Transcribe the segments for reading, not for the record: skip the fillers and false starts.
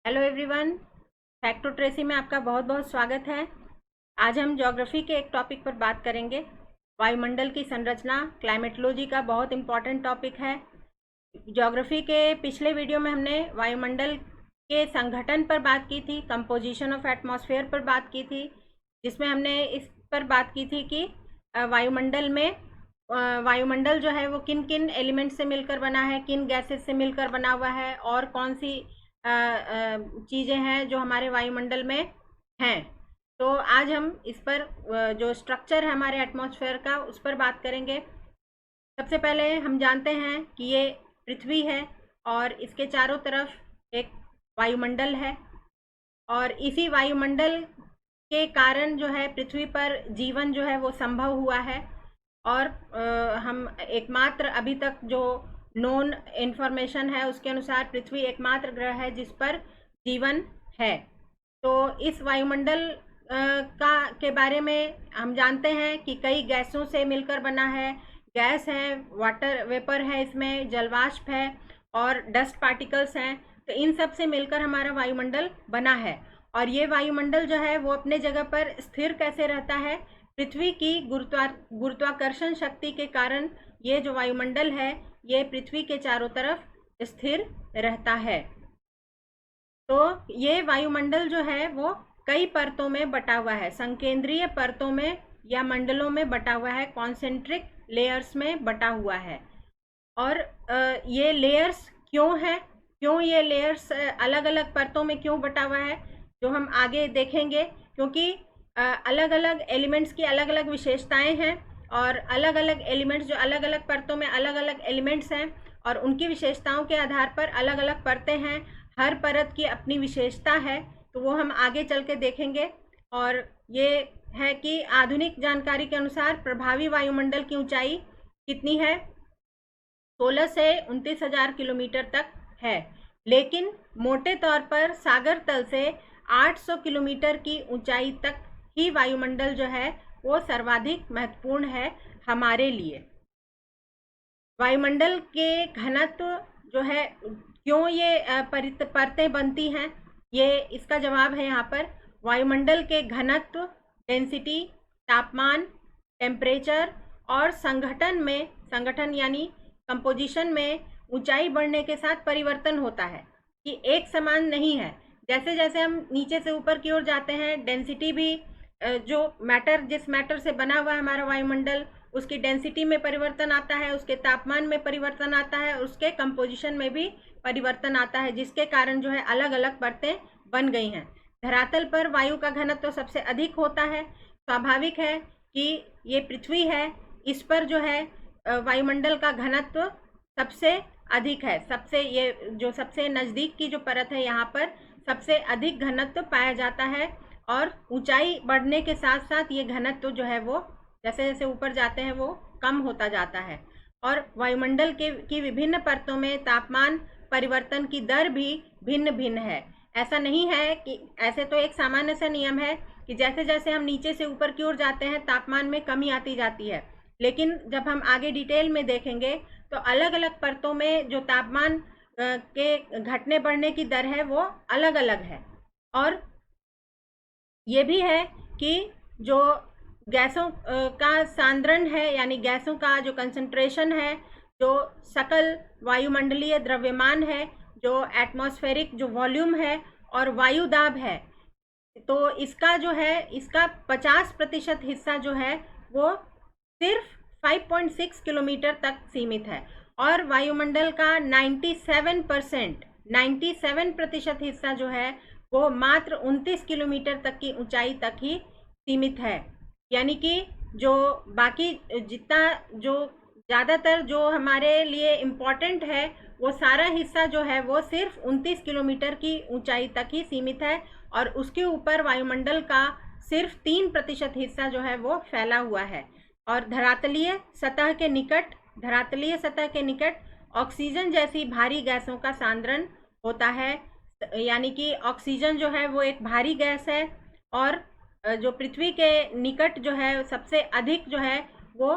Hello everyone, facto Tracy में आपका बहुत बहुत स्वागत है। आज हम ज्योग्राफी के एक टॉपिक पर बात करेंगे। वायुमंडल की संरचना क्लाइमेटोलॉजी का बहुत इम्पॉर्टेंट टॉपिक है। ज्योग्राफी के पिछले वीडियो में हमने वायुमंडल के संगठन पर बात की थी, कंपोजिशन ऑफ एटमॉस्फेयर पर बात की थी, जिसमें हमने इस पर बात की थी कि वायुमंडल जो है वो किन किन एलिमेंट से मिलकर बना है, किन गैसेस से मिलकर बना हुआ है और कौन सी चीज़ें हैं जो हमारे वायुमंडल में हैं। तो आज हम इस पर जो स्ट्रक्चर है हमारे एटमॉस्फेयर का उस पर बात करेंगे। सबसे पहले हम जानते हैं कि ये पृथ्वी है और इसके चारों तरफ एक वायुमंडल है और इसी वायुमंडल के कारण जो है पृथ्वी पर जीवन जो है वो संभव हुआ है। और हम एकमात्र अभी तक जो नोन इन्फॉर्मेशन है उसके अनुसार पृथ्वी एकमात्र ग्रह है जिस पर जीवन है। तो इस वायुमंडल के बारे में हम जानते हैं कि कई गैसों से मिलकर बना है। गैस है, वाटर वेपर है, इसमें जलवाष्प है और डस्ट पार्टिकल्स हैं। तो इन सब से मिलकर हमारा वायुमंडल बना है। और ये वायुमंडल जो है वो अपने जगह पर स्थिर कैसे रहता है? पृथ्वी की गुरुत्वाकर्षण शक्ति के कारण ये जो वायुमंडल है ये पृथ्वी के चारों तरफ स्थिर रहता है। तो ये वायुमंडल जो है वो कई परतों में बटा हुआ है, संकेंद्रीय परतों में या मंडलों में बटा हुआ है, कॉन्सेंट्रिक लेयर्स में बटा हुआ है। और ये लेयर्स क्यों है, क्यों ये लेयर्स अलग अलग परतों में क्यों बटा हुआ है, जो हम आगे देखेंगे। क्योंकि अलग अलग एलिमेंट्स की अलग अलग विशेषताएं हैं और अलग अलग एलिमेंट्स जो अलग अलग परतों में अलग अलग एलिमेंट्स हैं और उनकी विशेषताओं के आधार पर अलग अलग परतें हैं। हर परत की अपनी विशेषता है, तो वो हम आगे चल के देखेंगे। और ये है कि आधुनिक जानकारी के अनुसार प्रभावी वायुमंडल की ऊंचाई कितनी है? 16 से 29,000 किलोमीटर तक है। लेकिन मोटे तौर पर सागर तल से 800 किलोमीटर की ऊंचाई तक ही वायुमंडल जो है वो सर्वाधिक महत्वपूर्ण है हमारे लिए। वायुमंडल के घनत्व जो है, क्यों ये परतें बनती हैं, ये इसका जवाब है यहाँ पर। वायुमंडल के घनत्व, डेंसिटी, तापमान, टेम्परेचर और संगठन यानी कंपोजिशन में ऊंचाई बढ़ने के साथ परिवर्तन होता है, कि एक समान नहीं है। जैसे जैसे हम नीचे से ऊपर की ओर जाते हैं, डेंसिटी भी जो जिस मैटर से बना हुआ है हमारा वायुमंडल, उसकी डेंसिटी में परिवर्तन आता है, उसके तापमान में परिवर्तन आता है, उसके कंपोजिशन में भी परिवर्तन आता है, जिसके कारण जो है अलग अलग परतें बन गई हैं। धरातल पर वायु का घनत्व तो सबसे अधिक होता है। स्वाभाविक है कि ये पृथ्वी है, इस पर जो है वायुमंडल का घनत्व सबसे अधिक है। सबसे नज़दीक की जो परत है यहाँ पर सबसे अधिक घनत्व पाया जाता है। और ऊंचाई बढ़ने के साथ साथ ये घनत्व जो है वो जैसे जैसे ऊपर जाते हैं वो कम होता जाता है। और वायुमंडल की विभिन्न परतों में तापमान परिवर्तन की दर भी भिन्न भिन्न है। ऐसा नहीं है कि ऐसे तो एक सामान्य सा नियम है कि जैसे जैसे हम नीचे से ऊपर की ओर जाते हैं तापमान में कमी आती जाती है। लेकिन जब हम आगे डिटेल में देखेंगे तो अलग अलग परतों में जो तापमान के घटने बढ़ने की दर है वो अलग अलग है। और ये भी है कि जो गैसों का सांद्रण है, यानी गैसों का जो कंसंट्रेशन है, जो सकल वायुमंडलीय द्रव्यमान है, जो एटमॉस्फेरिक जो वॉल्यूम है और वायु दाब है, तो इसका जो है इसका 50% हिस्सा जो है वो सिर्फ 5.6 किलोमीटर तक सीमित है। और वायुमंडल का 97% हिस्सा जो है वो मात्र 29 किलोमीटर तक की ऊंचाई तक ही सीमित है। यानी कि जो बाकी जो ज़्यादातर जो हमारे लिए इम्पॉर्टेंट है वो सारा हिस्सा जो है वो सिर्फ 29 किलोमीटर की ऊंचाई तक ही सीमित है। और उसके ऊपर वायुमंडल का सिर्फ 3% हिस्सा जो है वो फैला हुआ है। और धरातलीय सतह के निकट ऑक्सीजन जैसी भारी गैसों का सांद्रण होता है। यानी कि ऑक्सीजन जो है वो एक भारी गैस है और जो पृथ्वी के निकट जो है सबसे अधिक जो है वो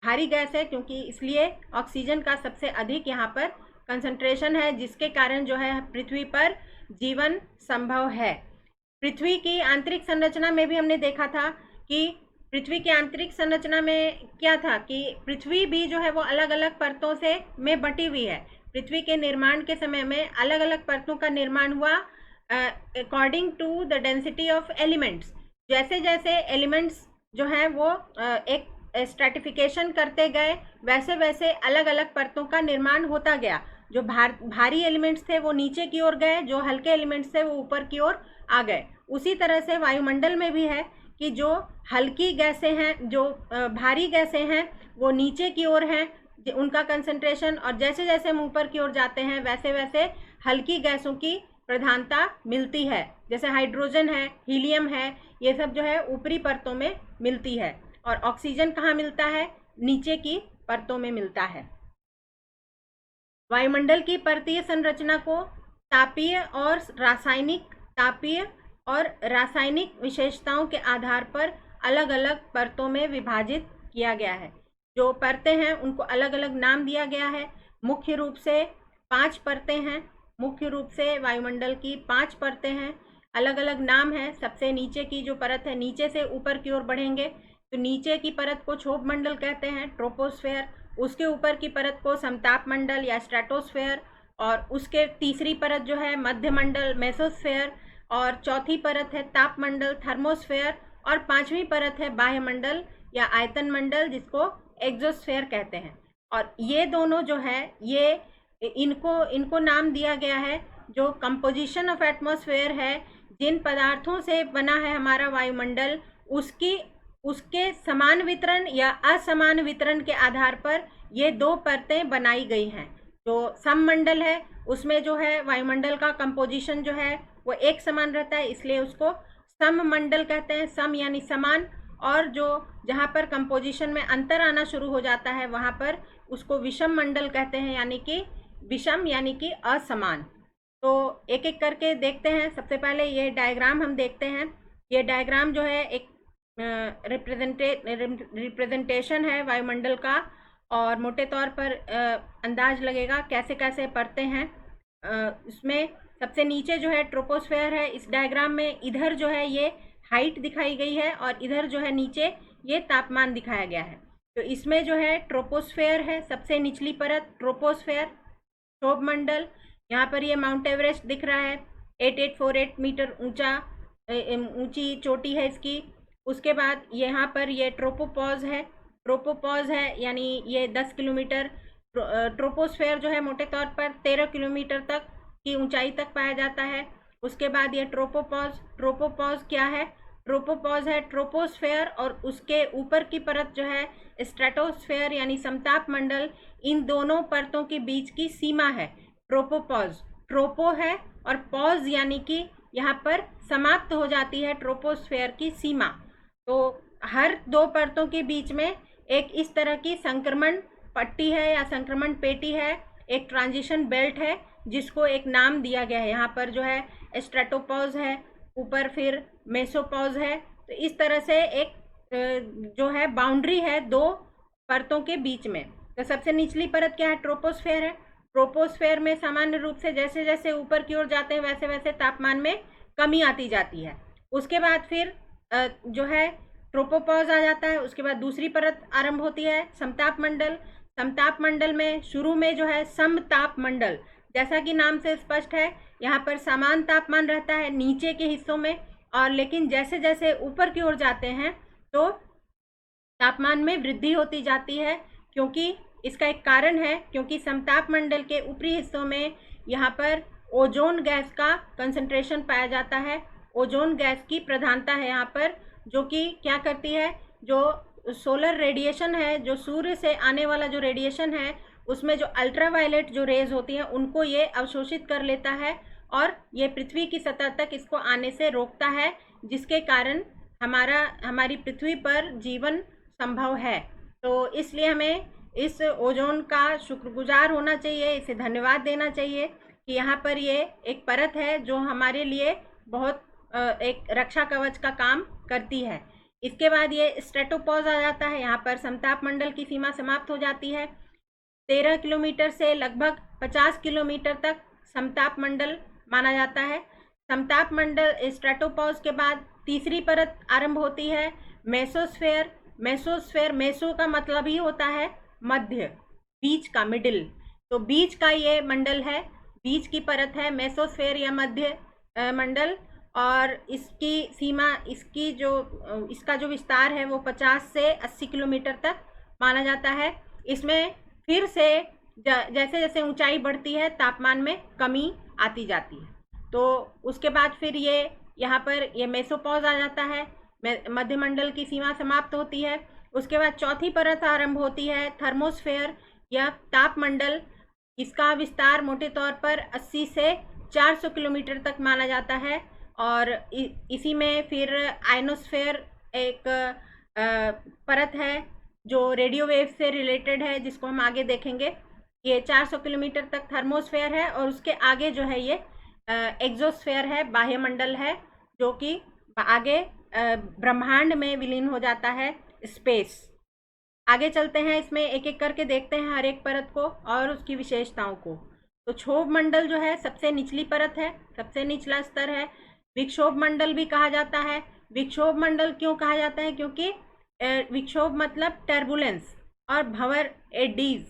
भारी गैस है, क्योंकि इसलिए ऑक्सीजन का सबसे अधिक यहाँ पर कंसंट्रेशन है जिसके कारण जो है पृथ्वी पर जीवन संभव है। पृथ्वी की आंतरिक संरचना में भी हमने देखा था कि पृथ्वी की आंतरिक संरचना में क्या था कि पृथ्वी भी जो है वो अलग अलग परतों से में बटी हुई है। पृथ्वी के निर्माण के समय में अलग अलग परतों का निर्माण हुआ according to the density of elements. जैसे जैसे एलिमेंट्स जो हैं वो एक स्ट्रैटिफिकेशन करते गए, वैसे वैसे अलग अलग परतों का निर्माण होता गया। जो भारी एलिमेंट्स थे वो नीचे की ओर गए, जो हल्के एलिमेंट्स थे वो ऊपर की ओर आ गए। उसी तरह से वायुमंडल में भी है कि जो हल्की गैसें हैं, जो भारी गैसें हैं वो नीचे की ओर हैं उनका कंसंट्रेशन, और जैसे जैसे हम ऊपर की ओर जाते हैं वैसे वैसे हल्की गैसों की प्रधानता मिलती है। जैसे हाइड्रोजन है, हीलियम है, ये सब जो है ऊपरी परतों में मिलती है, और ऑक्सीजन कहाँ मिलता है? नीचे की परतों में मिलता है। वायुमंडल की परतीय संरचना को तापीय और रासायनिक विशेषताओं के आधार पर अलग अलग परतों में विभाजित किया गया है। जो परतें हैं उनको अलग अलग नाम दिया गया है। मुख्य रूप से 5 परतें हैं। मुख्य रूप से वायुमंडल की 5 परतें हैं, अलग अलग नाम है। सबसे नीचे की जो परत है, नीचे से ऊपर की ओर बढ़ेंगे तो नीचे की परत को क्षोभ मंडल कहते हैं, ट्रोपोस्फेयर। उसके ऊपर की परत को समताप मंडल या स्ट्रेटोस्फेयर, और उसके तीसरी परत जो है मध्य मंडल, मेसोस्फेयर, और चौथी परत है ताप मंडल, थर्मोस्फेयर, और 5वीं परत है बाह्य मंडल या आयतन मंडल, जिसको एक्सोस्फेयर कहते हैं। और ये दोनों जो है ये इनको नाम दिया गया है। जो कंपोजिशन ऑफ एटमॉस्फेयर है, जिन पदार्थों से बना है हमारा वायुमंडल, उसके समान वितरण या असमान वितरण के आधार पर ये 2 परतें बनाई गई हैं। जो सममंडल है उसमें जो है वायुमंडल का कंपोजिशन जो है वो एक समान रहता है, इसलिए उसको सममंडल कहते हैं। सम यानी समान, और जो जहाँ पर कंपोजिशन में अंतर आना शुरू हो जाता है वहाँ पर उसको विषम मंडल कहते हैं, यानी कि विषम यानी कि असमान। तो एक एक करके देखते हैं। सबसे पहले ये डायग्राम हम देखते हैं। ये डायग्राम जो है एक रिप्रेजेंटेशन है वायुमंडल का, और मोटे तौर पर अंदाज लगेगा कैसे कैसे परतें हैं। इसमें सबसे नीचे जो है ट्रोपोस्फेयर है। इस डायग्राम में इधर जो है ये हाइट दिखाई गई है और इधर जो है नीचे ये तापमान दिखाया गया है। तो इसमें जो है ट्रोपोस्फेयर है, सबसे निचली परत ट्रोपोस्फेयर, क्षोभ मंडल। यहाँ पर ये माउंट एवरेस्ट दिख रहा है, 8848 मीटर ऊंची चोटी है इसकी। उसके बाद यहाँ पर ये ट्रोपोपॉज है, यानी ये 10 किलोमीटर। ट्रोपोस्फेयर जो है मोटे तौर पर 13 किलोमीटर तक की ऊंचाई तक पाया जाता है। उसके बाद ये ट्रोपोपॉज क्या है? ट्रोपोपॉज है ट्रोपोस्फेयर, और उसके ऊपर की परत जो है स्ट्रेटोस्फेयर यानी समताप मंडल। इन दोनों परतों के बीच की सीमा है ट्रोपोपॉज। ट्रोपो है और पॉज यानी कि यहाँ पर समाप्त हो जाती है ट्रोपोस्फेयर की सीमा। तो हर 2 परतों के बीच में एक इस तरह की संक्रमण पट्टी है या संक्रमण पेटी है, एक ट्रांजिशन बेल्ट है जिसको एक नाम दिया गया है। यहाँ पर जो है स्ट्रेटोपॉज है, ऊपर फिर मेसोपॉज है। तो इस तरह से एक जो है बाउंड्री है 2 परतों के बीच में। तो सबसे निचली परत क्या है? ट्रोपोस्फेयर है। ट्रोपोस्फेयर में सामान्य रूप से जैसे जैसे ऊपर की ओर जाते हैं वैसे वैसे तापमान में कमी आती जाती है। उसके बाद फिर जो है ट्रोपोपॉज आ जाता है। उसके बाद दूसरी परत आरंभ होती है समताप मंडल। समताप मंडल में शुरू में जो है समताप मंडल, जैसा कि नाम से स्पष्ट है, यहाँ पर समान तापमान रहता है नीचे के हिस्सों में, और लेकिन जैसे जैसे ऊपर की ओर जाते हैं तो तापमान में वृद्धि होती जाती है। क्योंकि इसका एक कारण है, क्योंकि समताप मंडल के ऊपरी हिस्सों में यहाँ पर ओजोन गैस का कंसंट्रेशन पाया जाता है। ओजोन गैस की प्रधानता है यहाँ पर, जो कि क्या करती है? जो सोलर रेडिएशन है, जो सूर्य से आने वाला जो रेडिएशन है, उसमें जो अल्ट्रावायलेट जो रेज होती हैं उनको ये अवशोषित कर लेता है और ये पृथ्वी की सतह तक इसको आने से रोकता है, जिसके कारण हमारी पृथ्वी पर जीवन संभव है। तो इसलिए हमें इस ओजोन का शुक्रगुजार होना चाहिए, इसे धन्यवाद देना चाहिए कि यहाँ पर ये एक परत है जो हमारे लिए बहुत एक रक्षा कवच का काम करती है। इसके बाद ये स्ट्रेटोपॉज आ जाता है। यहाँ पर समताप मंडल की सीमा समाप्त हो जाती है। 13 किलोमीटर से लगभग 50 किलोमीटर तक समताप मंडल माना जाता है। समताप मंडल स्ट्रेटोपॉज के बाद तीसरी परत आरंभ होती है मेसोस्फेयर। मेसोस्फेयर, मेसो का मतलब ही होता है मध्य, बीच का, मिडिल। तो बीच का ये मंडल है, बीच की परत है मेसोस्फेयर या मध्य मंडल। और इसकी सीमा, इसका जो विस्तार है वो 50 से 80 किलोमीटर तक माना जाता है। इसमें फिर से जैसे जैसे ऊंचाई बढ़ती है तापमान में कमी आती जाती है। तो उसके बाद फिर ये यहाँ पर ये मेसोपॉज आ जाता है, मध्यमंडल की सीमा समाप्त होती है। उसके बाद चौथी परत आरंभ होती है थर्मोस्फेयर या तापमंडल। इसका विस्तार मोटे तौर पर 80 से 400 किलोमीटर तक माना जाता है। और इसी में फिर आयनोस्फेयर एक परत है जो रेडियो वेव से रिलेटेड है, जिसको हम आगे देखेंगे। ये 400 किलोमीटर तक थर्मोस्फेयर है और उसके आगे जो है ये एक्सोस्फेयर है, बाह्यमंडल है, जो कि आगे ब्रह्मांड में विलीन हो जाता है, स्पेस। आगे चलते हैं, इसमें एक एक करके देखते हैं हर एक परत को और उसकी विशेषताओं को। तो क्षोभ मंडल जो है सबसे निचली परत है, सबसे निचला स्तर है। विक्षोभ मंडल भी कहा जाता है। विक्षोभ मंडल क्यों कहा जाता है? क्योंकि विक्षोभ मतलब टर्बुलेंस और भंवर, एडीज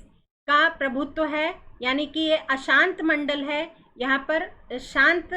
का प्रभुत्व है, यानी कि ये अशांत मंडल है। यहाँ पर शांत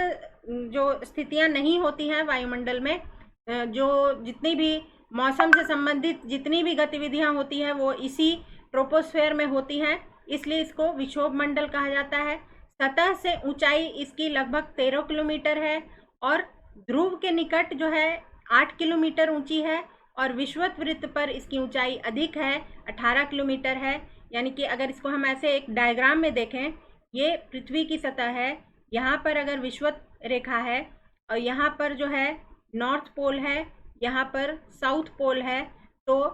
जो स्थितियाँ नहीं होती हैं वायुमंडल में, जो जितनी भी मौसम से संबंधित जितनी भी गतिविधियाँ होती हैं वो इसी ट्रोपोस्फेयर में होती हैं, इसलिए इसको विक्षोभ मंडल कहा जाता है। सतह से ऊंचाई इसकी लगभग 13 किलोमीटर है और ध्रुव के निकट जो है 8 किलोमीटर ऊंची है और विषुवत वृत्त पर इसकी ऊंचाई अधिक है, 18 किलोमीटर है। यानी कि अगर इसको हम ऐसे एक डायग्राम में देखें, ये पृथ्वी की सतह है, यहाँ पर अगर विषुवत रेखा है और यहाँ पर जो है नॉर्थ पोल है, यहाँ पर साउथ पोल है, तो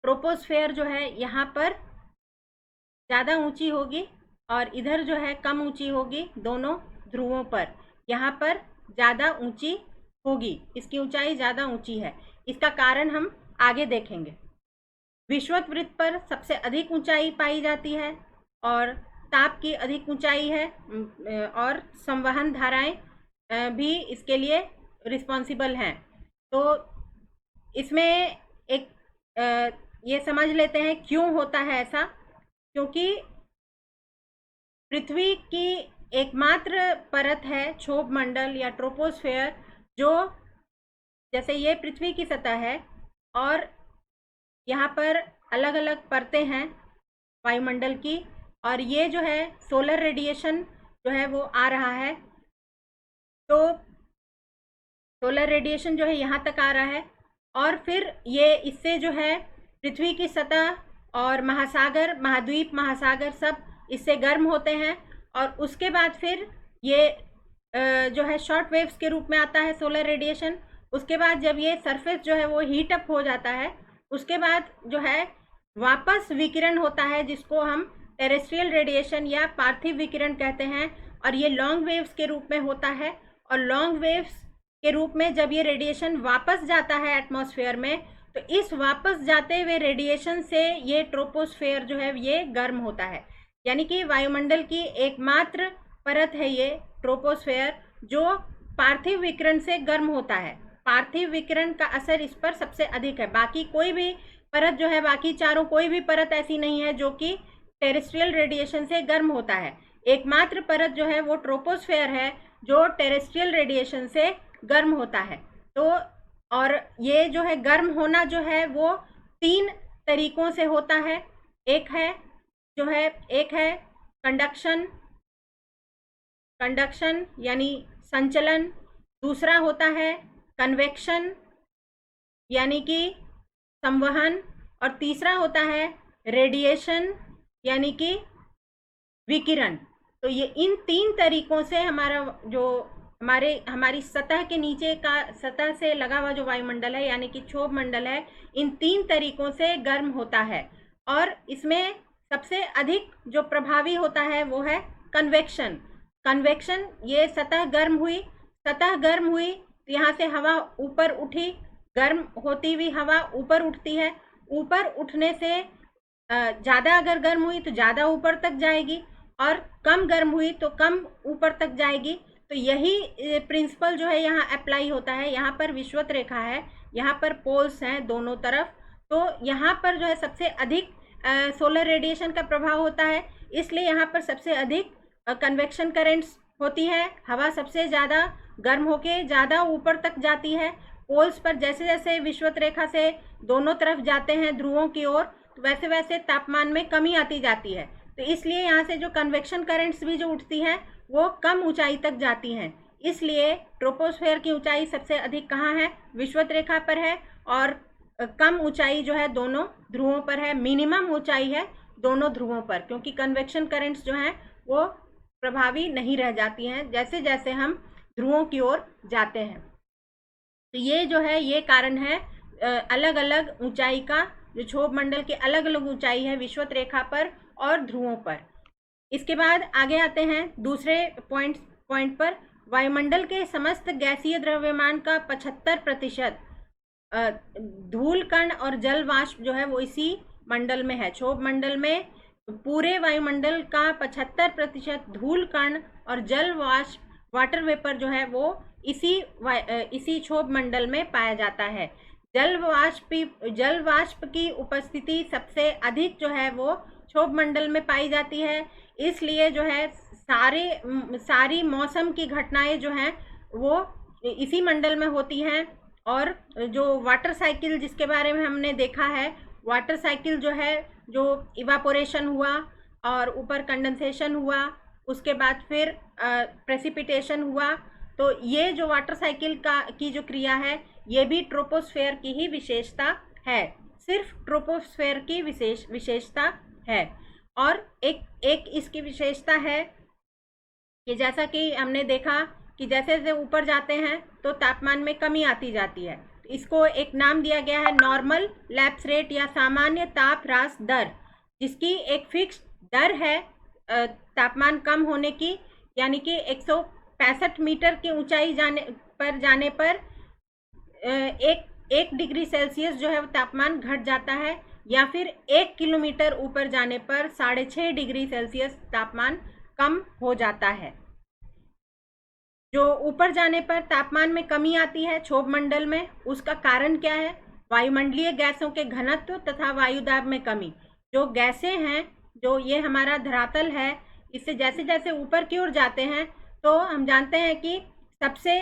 ट्रोपोस्फेयर जो है यहाँ पर ज़्यादा ऊंची होगी और इधर जो है कम ऊंची होगी, दोनों ध्रुवों पर। यहाँ पर ज़्यादा ऊंची होगी, इसकी ऊंचाई ज़्यादा ऊंची है। इसका कारण हम आगे देखेंगे। विषुवत वृत्त पर सबसे अधिक ऊंचाई पाई जाती है और ताप की अधिक ऊंचाई है और संवहन धाराएं भी इसके लिए रिस्पॉन्सिबल हैं। तो इसमें एक ये समझ लेते हैं क्यों होता है ऐसा। क्योंकि पृथ्वी की एकमात्र परत है क्षोभ मंडल या ट्रोपोस्फेयर, जो जैसे ये पृथ्वी की सतह है और यहाँ पर अलग अलग परतें हैं वायुमंडल की, और ये जो है सोलर रेडिएशन जो है वो आ रहा है। तो सोलर रेडिएशन जो है यहाँ तक आ रहा है और फिर ये इससे जो है पृथ्वी की सतह और महासागर, महाद्वीप महासागर सब इससे गर्म होते हैं। और उसके बाद फिर ये जो है शॉर्ट वेव्स के रूप में आता है सोलर रेडिएशन। उसके बाद जब ये सरफेस जो है वो हीट अप हो जाता है, उसके बाद जो है वापस विकिरण होता है, जिसको हम टेरेस्ट्रियल रेडिएशन या पार्थिव विकिरण कहते हैं, और ये लॉन्ग वेव्स के रूप में होता है। और लॉन्ग वेव्स के रूप में जब ये रेडिएशन वापस जाता है एटमॉस्फेयर में, तो इस वापस जाते हुए रेडिएशन से ये ट्रोपोस्फेयर जो है ये गर्म होता है। यानी कि वायुमंडल की एकमात्र परत है ये ट्रोपोस्फेयर, जो पार्थिव विकिरण से गर्म होता है। पार्थिव विकिरण का असर इस पर सबसे अधिक है। बाकी कोई भी परत जो है, बाकी चारों कोई भी परत ऐसी नहीं है जो कि टेरेस्ट्रियल रेडिएशन से गर्म होता है। एकमात्र परत जो है वो ट्रोपोस्फेयर है, जो टेरेस्ट्रियल रेडिएशन से गर्म होता है। तो और ये जो है गर्म होना जो है वो 3 तरीकों से होता है। एक है कंडक्शन यानी संचलन, दूसरा होता है कन्वेक्शन यानी कि संवहन, और तीसरा होता है रेडिएशन यानी कि विकिरण। तो ये इन 3 तरीकों से हमारा जो हमारी सतह के नीचे का, सतह से लगा हुआ जो वायुमंडल है यानी कि क्षोभ मंडल है, इन 3 तरीकों से गर्म होता है। और इसमें सबसे अधिक जो प्रभावी होता है वो है कन्वेक्शन। ये सतह गर्म हुई तो यहाँ से हवा ऊपर उठी, गर्म होती हुई हवा ऊपर उठती है। ऊपर उठने से ज़्यादा अगर गर्म हुई तो ज़्यादा ऊपर तक जाएगी, और कम गर्म हुई तो कम ऊपर तक जाएगी। तो यही प्रिंसिपल जो है यहाँ अप्लाई होता है। यहाँ पर विषुवत रेखा है, यहाँ पर पोल्स हैं दोनों तरफ, तो यहाँ पर जो है सबसे अधिक सोलर रेडिएशन का प्रभाव होता है, इसलिए यहाँ पर सबसे अधिक कन्वेक्शन करेंट्स होती है। हवा सबसे ज़्यादा गर्म होके ज़्यादा ऊपर तक जाती है। पोल्स पर जैसे जैसे विषुवत रेखा से दोनों तरफ जाते हैं ध्रुवों की ओर, तो वैसे वैसे तापमान में कमी आती जाती है। तो इसलिए यहाँ से जो कन्वेक्शन करेंट्स भी जो उठती हैं वो कम ऊंचाई तक जाती हैं। इसलिए ट्रोपोस्फेयर की ऊंचाई सबसे अधिक कहाँ है? विषुवत रेखा पर है, और कम ऊंचाई जो है दोनों ध्रुवों पर है। मिनिमम ऊंचाई है दोनों ध्रुवों पर, क्योंकि कन्वेक्शन करेंट्स जो हैं वो प्रभावी नहीं रह जाती हैं जैसे जैसे हम ध्रुवों की ओर जाते हैं। तो ये जो है ये कारण है अलग अलग ऊंचाई का, जो क्षोभ मंडल की अलग अलग ऊंचाई है विषुवत रेखा पर और ध्रुवों पर। इसके बाद आगे आते हैं दूसरे पॉइंट पर। वायुमंडल के समस्त गैसीय द्रव्यमान का 75% धूल कण और जल वाष्प जो है वो इसी मंडल में है। क्षोभ मंडल में पूरे वायुमंडल का 75% धूल कण और जल वाष्प, वाटर वेपर जो है वो इसी क्षोभ मंडल में पाया जाता है। जल वाष्प की उपस्थिति सबसे अधिक जो है वो क्षोभ मंडल में पाई जाती है। इसलिए जो है सारी मौसम की घटनाएं जो हैं वो इसी मंडल में होती हैं। और जो वाटर साइकिल जिसके बारे में हमने देखा है, वाटर साइकिल जो है, जो इवापोरेशन हुआ और ऊपर कंडेंसेशन हुआ, उसके बाद फिर प्रेसिपिटेशन हुआ, तो ये जो वाटर साइकिल की जो क्रिया है ये भी ट्रोपोस्फेयर की ही विशेषता है, सिर्फ ट्रोपोस्फेयर की विशेषता है। और एक इसकी विशेषता है कि जैसा कि हमने देखा कि जैसे जैसे ऊपर जाते हैं तो तापमान में कमी आती जाती है। इसको एक नाम दिया गया है नॉर्मल लैप्स रेट या सामान्य ताप ह्रास दर, जिसकी एक फिक्स दर है तापमान कम होने की, यानी कि 165 मीटर की ऊंचाई जाने पर एक डिग्री सेल्सियस जो है वो तापमान घट जाता है, या फिर 1 किलोमीटर ऊपर जाने पर 6.5 डिग्री सेल्सियस तापमान कम हो जाता है। जो ऊपर जाने पर तापमान में कमी आती है क्षोभ मंडल में, उसका कारण क्या है? वायुमंडलीय गैसों के घनत्व तथा वायुदाब में कमी। जो गैसें हैं, जो ये हमारा धरातल है, इससे जैसे जैसे ऊपर की ओर जाते हैं तो हम जानते हैं कि सबसे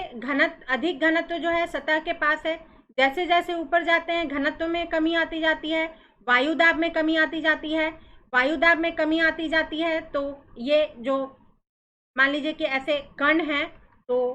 अधिक घनत्व जो है सतह के पास है। जैसे जैसे ऊपर जाते हैं घनत्व में कमी आती जाती है, वायुदाब में कमी आती जाती है। वायुदाब में कमी आती जाती है तो ये जो मान लीजिए कि ऐसे कण हैं, तो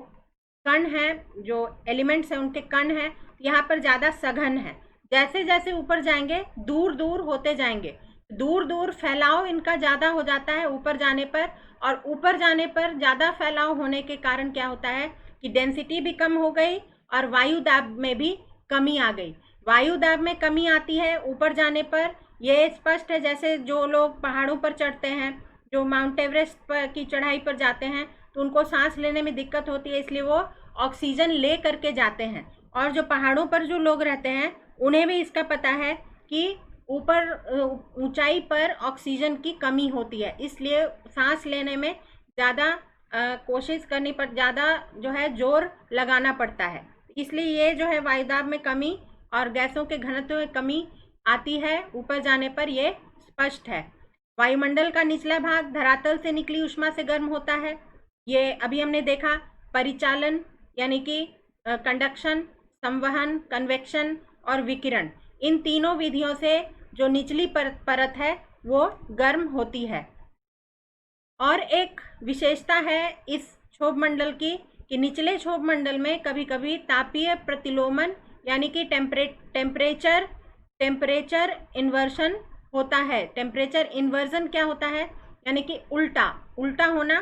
कण हैं जो एलिमेंट्स हैं उनके कण हैं, यहाँ पर ज़्यादा सघन है। जैसे जैसे ऊपर जाएंगे दूर दूर होते जाएंगे, दूर दूर फैलाव इनका ज़्यादा हो जाता है ऊपर जाने पर। और ऊपर जाने पर ज़्यादा फैलाव होने के कारण क्या होता है कि डेंसिटी भी कम हो गई और वायुदाब में भी कमी आ गई। वायुदाब में कमी आती है ऊपर जाने पर, यह स्पष्ट है। जैसे जो लोग पहाड़ों पर चढ़ते हैं, जो माउंट एवरेस्ट की चढ़ाई पर जाते हैं, तो उनको सांस लेने में दिक्कत होती है, इसलिए वो ऑक्सीजन ले करके जाते हैं। और जो पहाड़ों पर जो लोग रहते हैं उन्हें भी इसका पता है कि ऊपर ऊंचाई पर ऑक्सीजन की कमी होती है, इसलिए सांस लेने में ज़्यादा कोशिश करनी पर ज़्यादा जो है जोर लगाना पड़ता है। इसलिए ये जो है वायुदाब में कमी और गैसों के घनत्व में कमी आती है ऊपर जाने पर, ये स्पष्ट है। वायुमंडल का निचला भाग धरातल से निकली ऊष्मा से गर्म होता है। ये अभी हमने देखा। परिचालन यानी कि कंडक्शन, संवहन, कन्वेक्शन और विकिरण, इन तीनों विधियों से जो निचली परत है वो गर्म होती है। और एक विशेषता है इस क्षोभ मंडल की कि निचले क्षोभ मंडल में कभी कभी तापीय प्रतिलोमन यानी कि टेम्परेचर इन्वर्जन होता है। टेम्परेचर इन्वर्जन क्या होता है? यानी कि उल्टा होना।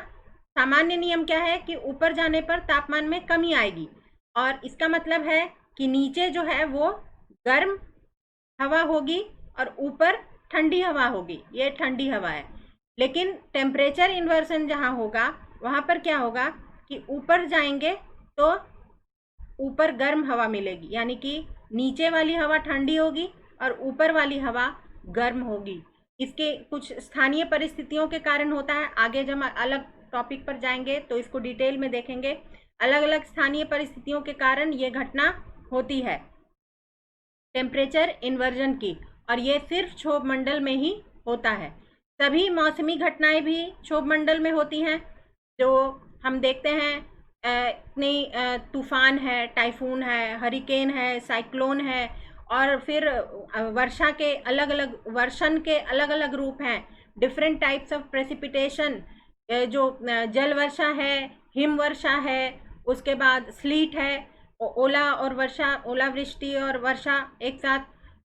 सामान्य नियम क्या है कि ऊपर जाने पर तापमान में कमी आएगी, और इसका मतलब है कि नीचे जो है वो गर्म हवा होगी और ऊपर ठंडी हवा होगी, ये ठंडी हवा है। लेकिन टेम्परेचर इन्वर्जन जहाँ होगा वहाँ पर क्या होगा कि ऊपर जाएंगे तो ऊपर गर्म हवा मिलेगी, यानी कि नीचे वाली हवा ठंडी होगी और ऊपर वाली हवा गर्म होगी। इसके कुछ स्थानीय परिस्थितियों के कारण होता है। आगे जब हम अलग टॉपिक पर जाएंगे तो इसको डिटेल में देखेंगे। अलग अलग स्थानीय परिस्थितियों के कारण ये घटना होती है टेम्परेचर इन्वर्जन की, और ये सिर्फ क्षोभ मंडल में ही होता है। सभी मौसमी घटनाएं भी क्षोभ मंडल में होती हैं, जो हम देखते हैं इतनी तूफान है, टाइफून है, हरिकेन है, साइक्लोन है, और फिर वर्षा के अलग अलग वर्षण के अलग अलग रूप हैं, डिफरेंट टाइप्स ऑफ प्रेसिपिटेशन, जो जल वर्षा है, हिम वर्षा है, उसके बाद स्लीट है, ओला और वर्षा, ओलावृष्टि और वर्षा एक साथ,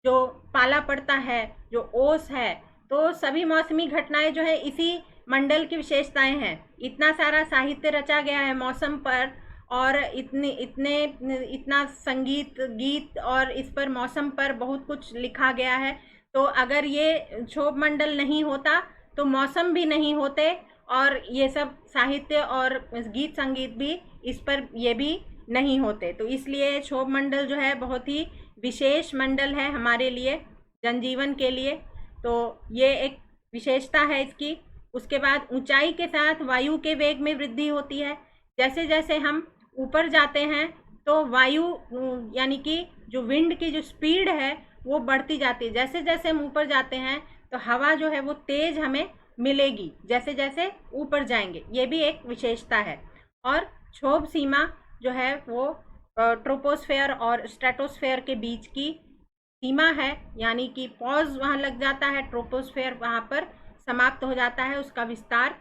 जो पाला पड़ता है, जो ओस है। तो सभी मौसमी घटनाएं जो है इसी मंडल की विशेषताएं हैं। इतना सारा साहित्य रचा गया है मौसम पर, और इतना संगीत गीत और इस पर मौसम पर बहुत कुछ लिखा गया है। तो अगर ये क्षोभ मंडल नहीं होता तो मौसम भी नहीं होते, और ये सब साहित्य और गीत संगीत भी इस पर ये भी नहीं होते। तो इसलिए क्षोभ मंडल जो है बहुत ही विशेष मंडल है हमारे लिए, जनजीवन के लिए। तो ये एक विशेषता है इसकी। उसके बाद ऊंचाई के साथ वायु के वेग में वृद्धि होती है। जैसे जैसे हम ऊपर जाते हैं तो वायु यानी कि जो विंड की जो स्पीड है वो बढ़ती जाती है। जैसे जैसे हम ऊपर जाते हैं तो हवा जो है वो तेज हमें मिलेगी जैसे जैसे ऊपर जाएंगे, ये भी एक विशेषता है। और क्षोभ सीमा जो है वो ट्रोपोस्फेयर और स्ट्रेटोस्फेयर के बीच की सीमा है, यानी कि पॉज वहाँ लग जाता है, ट्रोपोस्फेयर वहाँ पर समाप्त हो जाता है, उसका विस्तार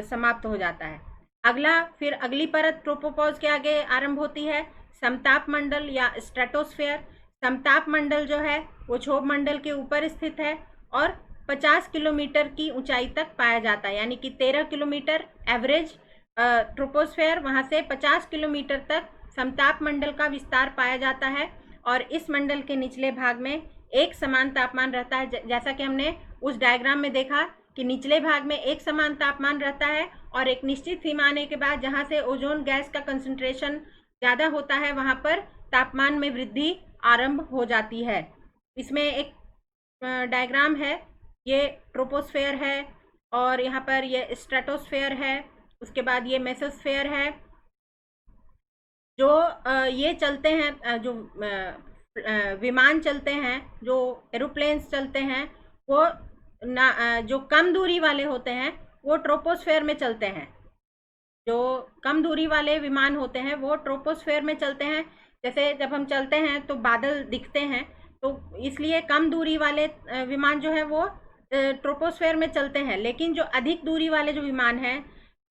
समाप्त हो जाता है। अगला फिर अगली परत ट्रोपोपॉज के आगे आरंभ होती है समताप मंडल या स्ट्रेटोस्फेयर। समताप मंडल जो है वो क्षोभ मंडल के ऊपर स्थित है और 50 किलोमीटर की ऊंचाई तक पाया जाता है, यानी कि 13 किलोमीटर एवरेज ट्रोपोस्फेयर, वहाँ से 50 किलोमीटर तक समताप मंडल का विस्तार पाया जाता है। और इस मंडल के निचले भाग में एक समान तापमान रहता है, जैसा कि हमने उस डायग्राम में देखा कि निचले भाग में एक समान तापमान रहता है, और एक निश्चित सीमा आने के बाद जहाँ से ओजोन गैस का कंसंट्रेशन ज़्यादा होता है वहाँ पर तापमान में वृद्धि आरंभ हो जाती है। इसमें एक डायग्राम है, ये ट्रोपोस्फेयर है और यहाँ पर ये स्ट्रेटोस्फेयर है, उसके बाद ये मेसोस्फेयर है। जो ये चलते हैं, जो विमान चलते हैं, जो एरोप्लेन्स चलते हैं, वो जो कम दूरी वाले होते हैं वो ट्रोपोस्फेयर में चलते हैं। जो कम दूरी वाले विमान होते हैं वो ट्रोपोस्फेयर में चलते हैं। जैसे जब हम चलते हैं तो बादल दिखते हैं, तो इसलिए कम दूरी वाले विमान जो है वो ट्रोपोस्फेयर में चलते हैं। लेकिन जो अधिक दूरी वाले जो विमान हैं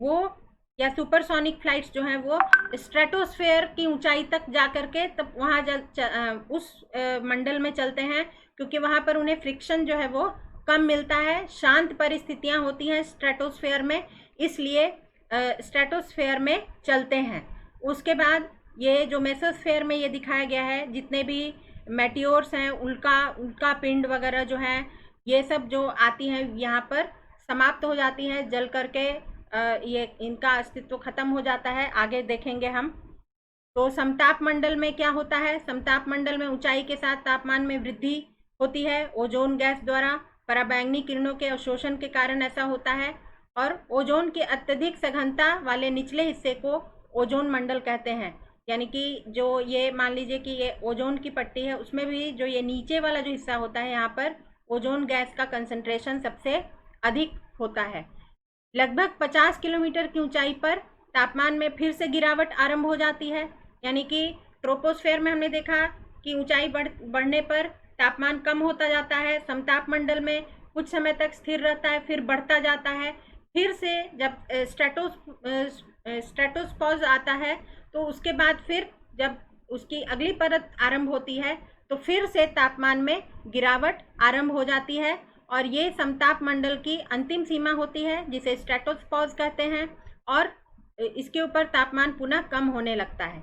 वो या सुपरसोनिक फ्लाइट्स जो हैं वो स्ट्रेटोस्फेयर की ऊंचाई तक जा करके तब वहाँ उस मंडल में चलते हैं, क्योंकि वहाँ पर उन्हें फ्रिक्शन जो है वो कम मिलता है, शांत परिस्थितियाँ होती हैं स्ट्रेटोस्फेयर में, इसलिए स्ट्रेटोस्फेयर में चलते हैं। उसके बाद ये जो मेसोस्फेयर में ये दिखाया गया है, जितने भी मेटियोर्स हैं, उल्का पिंड वगैरह जो हैं, ये सब जो आती हैं यहाँ पर समाप्त हो जाती हैं, जल करके ये इनका अस्तित्व खत्म हो जाता है। आगे देखेंगे हम। तो समताप मंडल में क्या होता है? समताप मंडल में ऊंचाई के साथ तापमान में वृद्धि होती है। ओजोन गैस द्वारा पराबैंगनी किरणों के अवशोषण के कारण ऐसा होता है, और ओजोन की अत्यधिक सघनता वाले निचले हिस्से को ओजोन मंडल कहते हैं। यानी कि जो ये मान लीजिए कि ये ओजोन की पट्टी है, उसमें भी जो ये नीचे वाला जो हिस्सा होता है, यहाँ पर ओजोन गैस का कंसंट्रेशन सबसे अधिक होता है। लगभग 50 किलोमीटर की ऊंचाई पर तापमान में फिर से गिरावट आरंभ हो जाती है। यानी कि ट्रोपोस्फेयर में हमने देखा कि ऊंचाई बढ़ने पर तापमान कम होता जाता है, समताप मंडल में कुछ समय तक स्थिर रहता है, फिर बढ़ता जाता है। फिर से जब स्ट्रेटोस्पॉज आता है तो उसके बाद फिर जब उसकी अगली परत आरंभ होती है तो फिर से तापमान में गिरावट आरंभ हो जाती है, और ये समताप मंडल की अंतिम सीमा होती है जिसे स्ट्रेटोस्पॉज कहते हैं, और इसके ऊपर तापमान पुनः कम होने लगता है।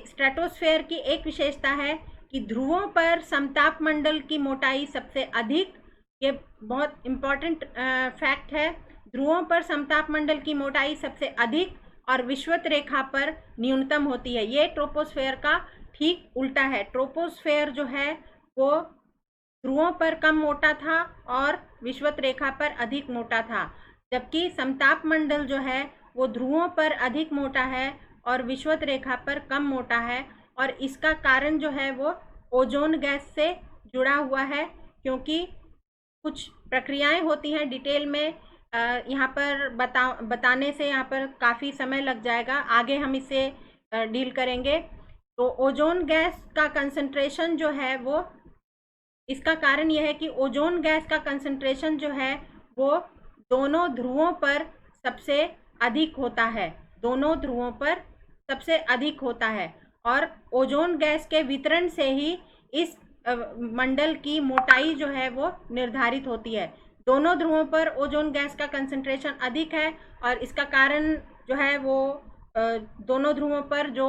स्ट्रेटोस्फेयर की एक विशेषता है कि ध्रुवों पर समताप मंडल की मोटाई सबसे अधिक, ये बहुत इम्पॉर्टेंट फैक्ट है, ध्रुवों पर समताप मंडल की मोटाई सबसे अधिक और विषुवत रेखा पर न्यूनतम होती है। ये ट्रोपोस्फेयर का ठीक उल्टा है। ट्रोपोस्फेयर जो है वो ध्रुवों पर कम मोटा था और विषुवत रेखा पर अधिक मोटा था, जबकि समताप मंडल जो है वो ध्रुवों पर अधिक मोटा है और विषुवत रेखा पर कम मोटा है। और इसका कारण जो है वो ओजोन गैस से जुड़ा हुआ है, क्योंकि कुछ प्रक्रियाएं होती हैं डिटेल में यहाँ पर बताने से यहाँ पर काफ़ी समय लग जाएगा, आगे हम इसे डील करेंगे। तो ओजोन गैस का कंसंट्रेशन जो है वो, इसका कारण यह है कि ओजोन गैस का कंसंट्रेशन जो है वो दोनों ध्रुवों पर सबसे अधिक होता है, दोनों ध्रुवों पर सबसे अधिक होता है। और ओजोन गैस के वितरण से ही इस मंडल की मोटाई जो है वो निर्धारित होती है। दोनों ध्रुवों पर ओजोन गैस का कंसंट्रेशन अधिक है और इसका कारण जो है वो दोनों ध्रुवों पर जो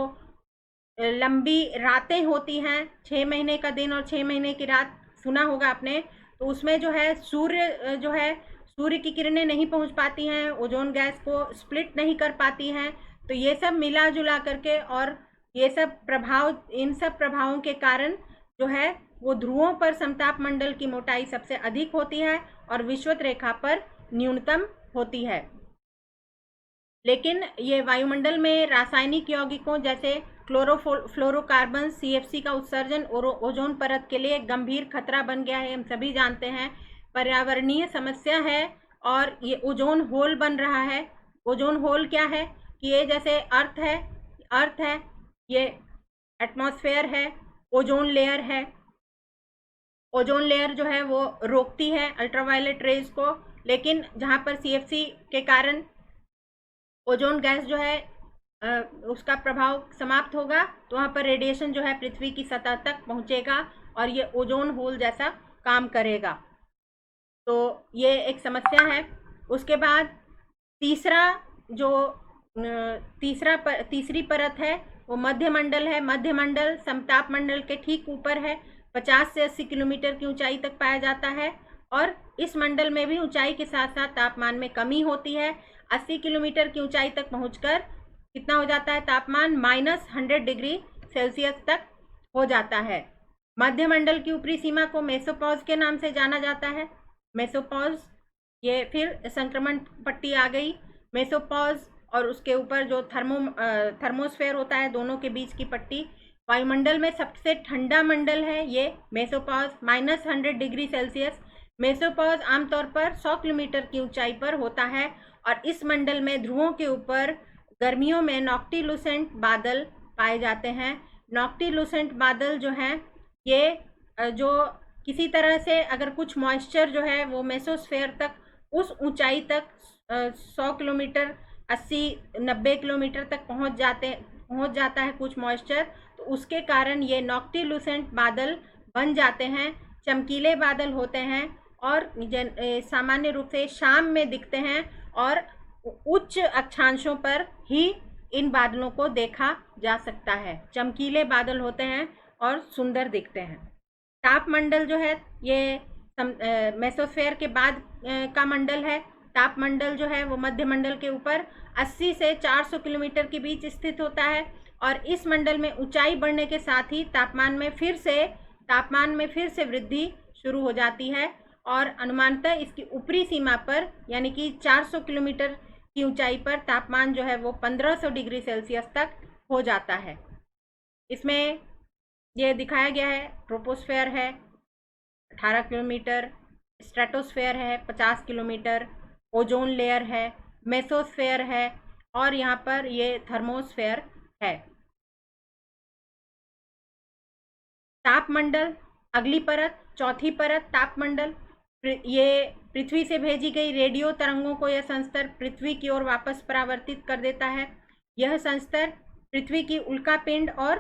लंबी रातें होती हैं, 6 महीने का दिन और 6 महीने की रात सुना होगा आपने, तो उसमें जो है सूर्य की किरणें नहीं पहुंच पाती हैं, ओजोन गैस को स्प्लिट नहीं कर पाती हैं। तो ये सब मिला जुला करके और ये सब प्रभाव, इन सब प्रभावों के कारण जो है वो ध्रुवों पर समताप मंडल की मोटाई सबसे अधिक होती है और विषुवत रेखा पर न्यूनतम होती है। लेकिन ये वायुमंडल में रासायनिक यौगिकों जैसे क्लोरोफ्लोरोकार्बन CFC का उत्सर्जन ओजोन परत के लिए एक गंभीर खतरा बन गया है, हम सभी जानते हैं। पर्यावरणीय समस्या है और ये ओजोन होल बन रहा है। ओजोन होल क्या है कि ये जैसे अर्थ है, ये एटमॉस्फेयर है, ओजोन लेयर है। ओजोन लेयर जो है वो रोकती है अल्ट्रावायलेट रेज को, लेकिन जहाँ पर CFC के कारण ओजोन गैस जो है उसका प्रभाव समाप्त होगा, तो वहाँ पर रेडिएशन जो है पृथ्वी की सतह तक पहुँचेगा और ये ओजोन होल जैसा काम करेगा। तो ये एक समस्या है। उसके बाद तीसरी परत है वो मध्यमंडल है। मध्यमंडल समताप मंडल के ठीक ऊपर है, 50 से 80 किलोमीटर की ऊंचाई तक पाया जाता है और इस मंडल में भी ऊंचाई के साथ साथ तापमान में कमी होती है। 80 किलोमीटर की ऊंचाई तक पहुंचकर कितना हो जाता है तापमान, -100 डिग्री सेल्सियस तक हो जाता है। मध्यमंडल की ऊपरी सीमा को मेसोपॉज के नाम से जाना जाता है। मेसोपॉज, ये फिर संक्रमण पट्टी आ गई। मेसोपॉज और उसके ऊपर जो थर्मोस्फेयर होता है, दोनों के बीच की पट्टी। वायुमंडल में सबसे ठंडा मंडल है ये मेसोपॉज, -100 डिग्री सेल्सियस। मेसोपॉज आमतौर पर 100 किलोमीटर की ऊंचाई पर होता है और इस मंडल में ध्रुवों के ऊपर गर्मियों में नॉक्टिलुसेंट बादल पाए जाते हैं। नॉक्टिलुसेंट बादल जो हैं ये जो किसी तरह से अगर कुछ मॉइस्चर जो है वो मेसोस्फेयर तक, उस ऊंचाई तक 100 किलोमीटर, 80-90 किलोमीटर तक पहुंच जाता है कुछ मॉइस्चर, तो उसके कारण ये नॉक्टिलुसेंट बादल बन जाते हैं। चमकीले बादल होते हैं और सामान्य रूप से शाम में दिखते हैं और उच्च अक्षांशों पर ही इन बादलों को देखा जा सकता है। चमकीले बादल होते हैं और सुंदर दिखते हैं। तापमंडल जो है ये मेसोस्फेयर के बाद का मंडल है। तापमंडल जो है वो मध्यमंडल के ऊपर 80 से 400 किलोमीटर के बीच स्थित होता है और इस मंडल में ऊंचाई बढ़ने के साथ ही तापमान में फिर से वृद्धि शुरू हो जाती है और अनुमानतः इसकी ऊपरी सीमा पर यानी कि 400 किलोमीटर की ऊंचाई पर तापमान जो है वो 1500 डिग्री सेल्सियस तक हो जाता है। इसमें ये दिखाया गया है, ट्रोपोस्फेयर है 18 किलोमीटर, स्ट्रेटोस्फेयर है 50 किलोमीटर, ओजोन लेयर है, मेसोस्फेयर है और यहाँ पर ये थर्मोस्फेयर है। तापमंडल, अगली परत, चौथी परत तापमंडल। ये पृथ्वी से भेजी गई रेडियो तरंगों को यह संस्तर पृथ्वी की ओर वापस परावर्तित कर देता है। यह संस्तर पृथ्वी की उल्कापिंड और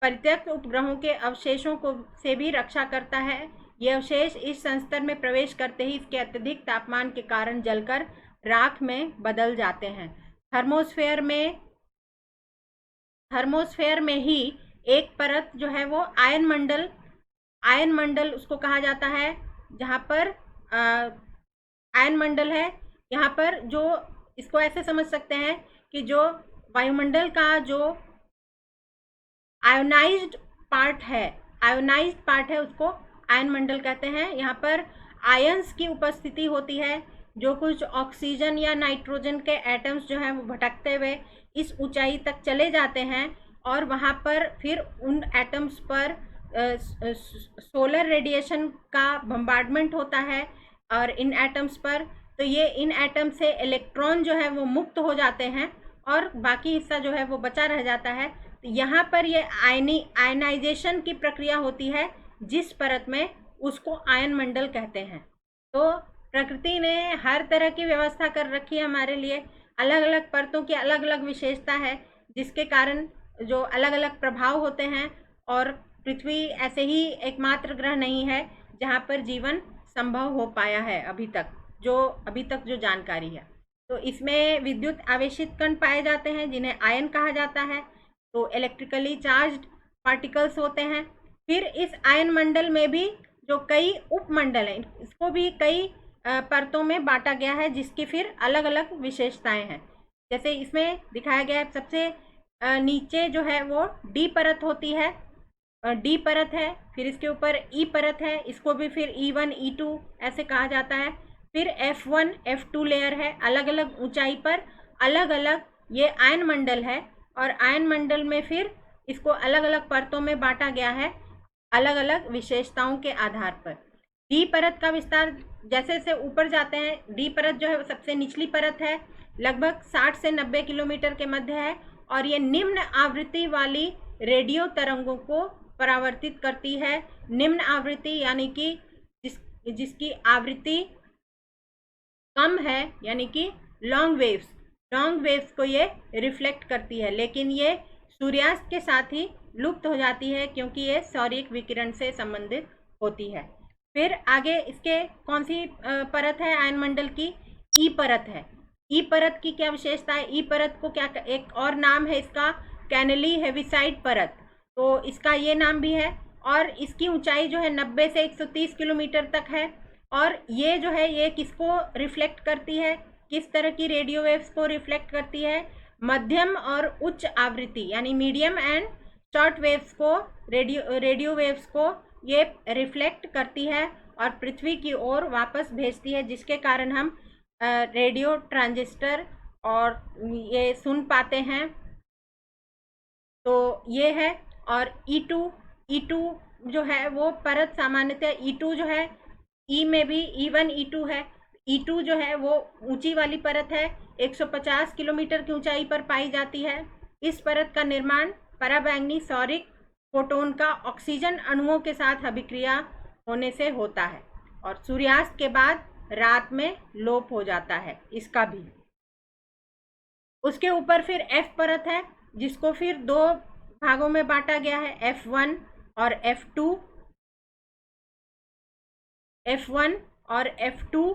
परित्यक्त उपग्रहों के अवशेषों को से भी रक्षा करता है। ये अवशेष इस संस्तर में प्रवेश करते ही इसके अत्यधिक तापमान के कारण जलकर राख में बदल जाते हैं। थर्मोस्फेयर में ही एक परत जो है वो आयन मंडल उसको कहा जाता है, जहाँ पर आयन मंडल है। यहाँ पर जो इसको ऐसे समझ सकते हैं कि जो वायुमंडल का जो आयोनाइज्ड पार्ट है उसको आयन मंडल कहते हैं। यहाँ पर आयंस की उपस्थिति होती है, जो कुछ ऑक्सीजन या नाइट्रोजन के एटम्स जो हैं वो भटकते हुए इस ऊंचाई तक चले जाते हैं और वहाँ पर फिर उन एटम्स पर सोलर रेडिएशन का बम्बार्डमेंट होता है और इन एटम्स पर, तो ये इन एटम से इलेक्ट्रॉन जो है वो मुक्त हो जाते हैं और बाकी हिस्सा जो है वो बचा रह जाता है। तो यहाँ पर ये आयनाइजेशन की प्रक्रिया होती है जिस परत में, उसको आयन मंडल कहते हैं। तो प्रकृति ने हर तरह की व्यवस्था कर रखी है हमारे लिए, अलग अलग परतों की अलग अलग विशेषता है, जिसके कारण जो अलग अलग प्रभाव होते हैं। और पृथ्वी ऐसे ही एकमात्र ग्रह नहीं है जहाँ पर जीवन संभव हो पाया है अभी तक जो जानकारी है। तो इसमें विद्युत आवेशित कण पाए जाते हैं जिन्हें आयन कहा जाता है। तो इलेक्ट्रिकली चार्ज्ड पार्टिकल्स होते हैं। फिर इस आयन मंडल में भी जो कई उपमंडल हैं, इसको भी कई परतों में बांटा गया है, जिसकी फिर अलग अलग विशेषताएं हैं। जैसे इसमें दिखाया गया है, सबसे नीचे जो है वो डी परत होती है, डी परत है। फिर इसके ऊपर ई परत है, इसको भी फिर E1 E2 ऐसे कहा जाता है। फिर F1 F2 लेयर है। अलग अलग ऊंचाई पर अलग अलग ये आयन मंडल है और आयन मंडल में फिर इसको अलग अलग परतों में बांटा गया है अलग अलग विशेषताओं के आधार पर। डी परत का विस्तार जैसे जैसे ऊपर जाते हैं, डी परत जो है वो सबसे निचली परत है, लगभग 60 से 90 किलोमीटर के मध्य है और ये निम्न आवृत्ति वाली रेडियो तरंगों को परावर्तित करती है। निम्न आवृत्ति यानी कि जिसकी आवृत्ति कम है, यानी कि लॉन्ग वेव्स को ये रिफ्लेक्ट करती है, लेकिन ये सूर्यास्त के साथ ही लुप्त हो जाती है क्योंकि ये सौरिक विकिरण से संबंधित होती है। फिर आगे इसके कौन सी परत है आयन मंडल की? ई परत है। ई परत की क्या विशेषता है? ई परत को क्या एक और नाम है इसका, कैनली हेविसाइड परत। तो इसका ये नाम भी है और इसकी ऊंचाई जो है 90 से 130 किलोमीटर तक है। और ये जो है ये किसको रिफ्लेक्ट करती है, किस तरह की रेडियो वेव्स को रिफ्लेक्ट करती है? मध्यम और उच्च आवृत्ति यानी मीडियम एंड शॉर्ट वेव्स को, रेडियो वेव्स को ये रिफ्लेक्ट करती है और पृथ्वी की ओर वापस भेजती है, जिसके कारण हम रेडियो ट्रांजिस्टर और ये सुन पाते हैं। तो ये है। और E2 जो है वो परत सामान्यतः E2 जो है, ई में भी E1 E2 है। E2 जो है वो ऊंची वाली परत है, 150 किलोमीटर की ऊंचाई पर पाई जाती है। इस परत का निर्माण पराबैंगनी सौरिक फोटोन का ऑक्सीजन अणुओं के साथ अभिक्रिया होने से होता है और सूर्यास्त के बाद रात में लोप हो जाता है इसका भी। उसके ऊपर फिर F परत है, जिसको फिर दो भागों में बांटा गया है, F1 और F2। F1 और F2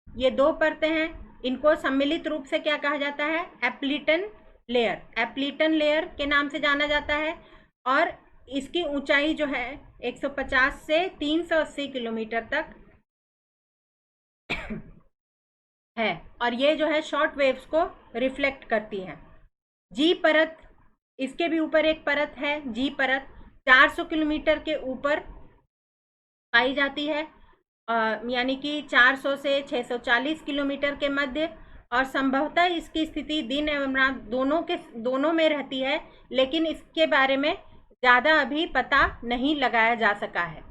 ये दो परतें हैं। इनको सम्मिलित रूप से क्या कहा जाता है? एप्लीटन लेयर के नाम से जाना जाता है और इसकी ऊंचाई जो है 150 से 380 किलोमीटर तक है और ये जो है शॉर्ट वेव्स को रिफ्लेक्ट करती है। जी परत, इसके भी ऊपर एक परत है, जी परत 400 किलोमीटर के ऊपर पाई जाती है, यानी कि 400 से 640 किलोमीटर के मध्य, और संभवतः इसकी स्थिति दिन एवं रात दोनों में रहती है, लेकिन इसके बारे में ज़्यादा अभी पता नहीं लगाया जा सका है।